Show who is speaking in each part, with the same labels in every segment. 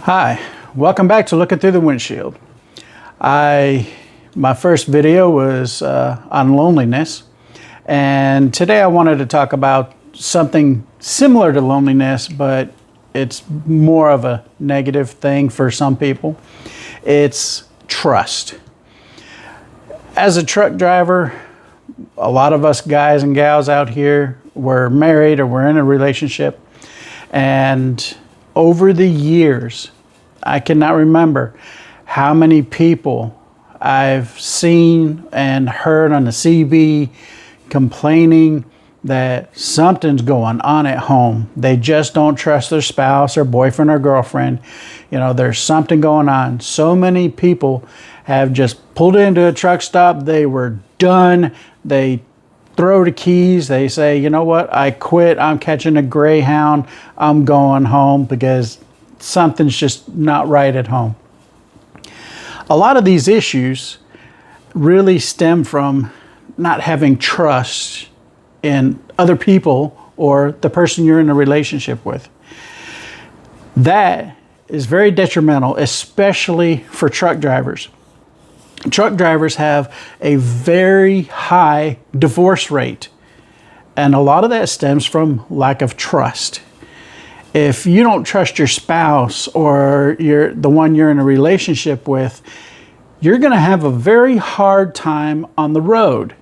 Speaker 1: Hi, welcome back to Looking Through the Windshield. My first video was on loneliness, and today I wanted to talk about something similar to loneliness, but it's more of a negative thing for some people. It's trust. As a truck driver, a lot of us guys and gals out here, we're married or we're in a relationship, and over the years, I cannot remember how many people I've seen and heard on the CB complaining that something's going on at home. They just don't trust their spouse or boyfriend or girlfriend. You know, there's something going on. So many people have just pulled into a truck stop. They were done. They throw the keys. They say, you know what? I quit. I'm catching a Greyhound. I'm going home because something's just not right at home. A lot of these issues really stem from not having trust in other people or the person you're in a relationship with. That is very detrimental, especially for truck drivers. Truck drivers have a very high divorce rate, and a lot of that stems from lack of trust. If you don't trust your spouse or the one you're in a relationship with, you're going to have a very hard time on the road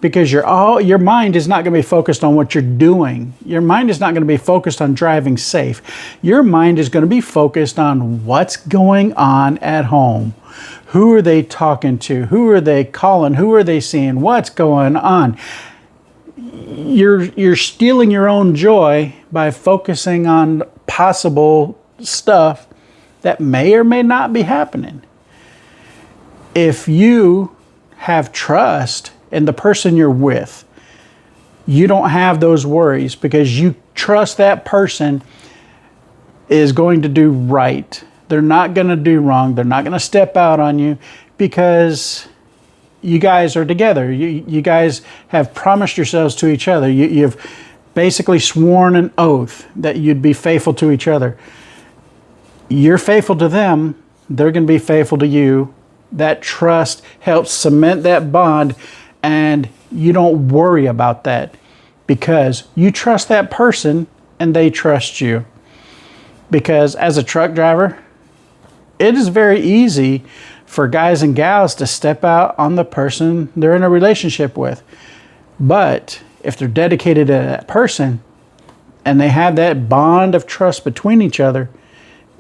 Speaker 1: because your mind is not going to be focused on what you're doing. Your mind is not going to be focused on driving safe. Your mind is going to be focused on what's going on at home. Who are they talking to? Who are they calling? Who are they seeing? What's going on? You're stealing your own joy by focusing on possible stuff that may or may not be happening. If you have trust in the person you're with, you don't have those worries because you trust that person is going to do right. They're not going to do wrong. They're not going to step out on you because you guys are together. You guys have promised yourselves to each other. You've basically sworn an oath that you'd be faithful to each other. You're faithful to them. They're going to be faithful to you. That trust helps cement that bond, and you don't worry about that because you trust that person and they trust you. Because as a truck driver, it is very easy for guys and gals to step out on the person they're in a relationship with. But if they're dedicated to that person and they have that bond of trust between each other,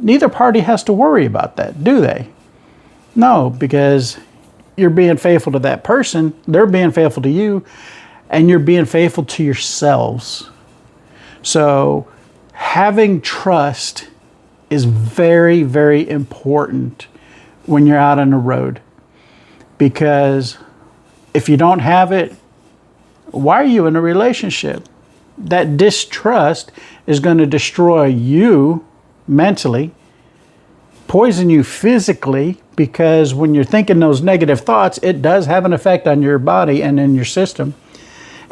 Speaker 1: neither party has to worry about that, do they? No, because you're being faithful to that person, they're being faithful to you, and you're being faithful to yourselves. So having trust is very, very important when you're out on the road, because if you don't have it, why are you in a relationship? That distrust is going to destroy you mentally, poison you physically, because when you're thinking those negative thoughts, it does have an effect on your body and in your system,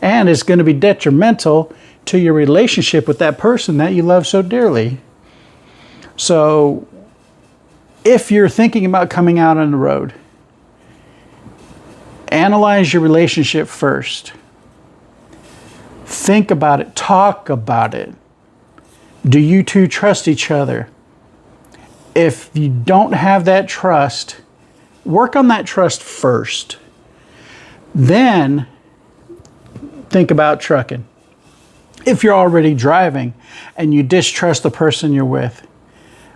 Speaker 1: and it's going to be detrimental to your relationship with that person that you love so dearly. So if you're thinking about coming out on the road, analyze your relationship first. Think about it. Talk about it. Do you two trust each other? If you don't have that trust, work on that trust first. Then think about trucking. If you're already driving and you distrust the person you're with,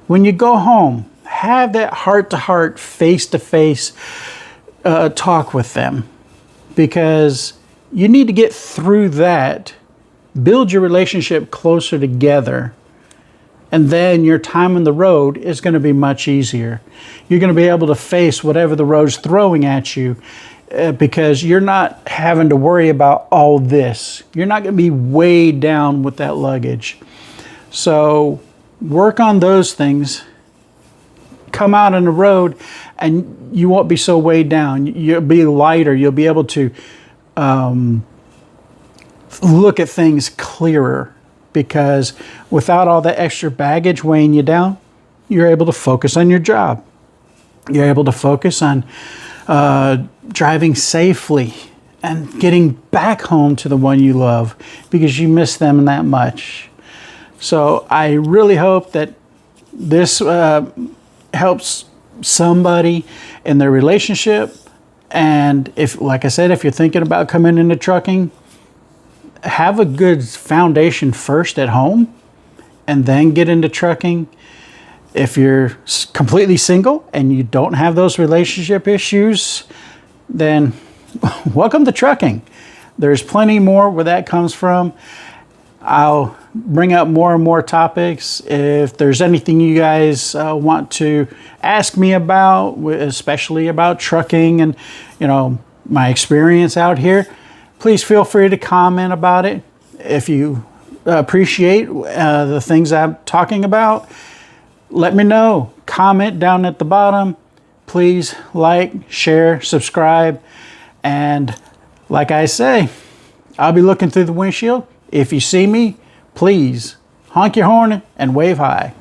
Speaker 1: when you go home, have that heart-to-heart, face-to-face talk with them, because you need to get through that, build your relationship closer together, and then your time on the road is going to be much easier. You're going to be able to face whatever the road's throwing at you because you're not having to worry about all this. You're not going to be weighed down with that luggage. So work on those things. Come out on the road and you won't be so weighed down. You'll be lighter. You'll be able to look at things clearer, because without all that extra baggage weighing you down, you're able to focus on your job. You're able to focus on driving safely and getting back home to the one you love because you miss them that much. So I really hope that this helps somebody in their relationship. And if, like I said, if you're thinking about coming into trucking, have a good foundation first at home and then get into trucking. If you're completely single and you don't have those relationship issues, then welcome to trucking. There's plenty more where that comes from. I'll bring up more and more topics. If there's anything you guys want to ask me about, especially about trucking and, my experience out here, please feel free to comment about it. If you appreciate the things I'm talking about, let me know. Comment down at the bottom. Please like, share, subscribe. And like I say, I'll be looking through the windshield. If you see me, please honk your horn and wave high.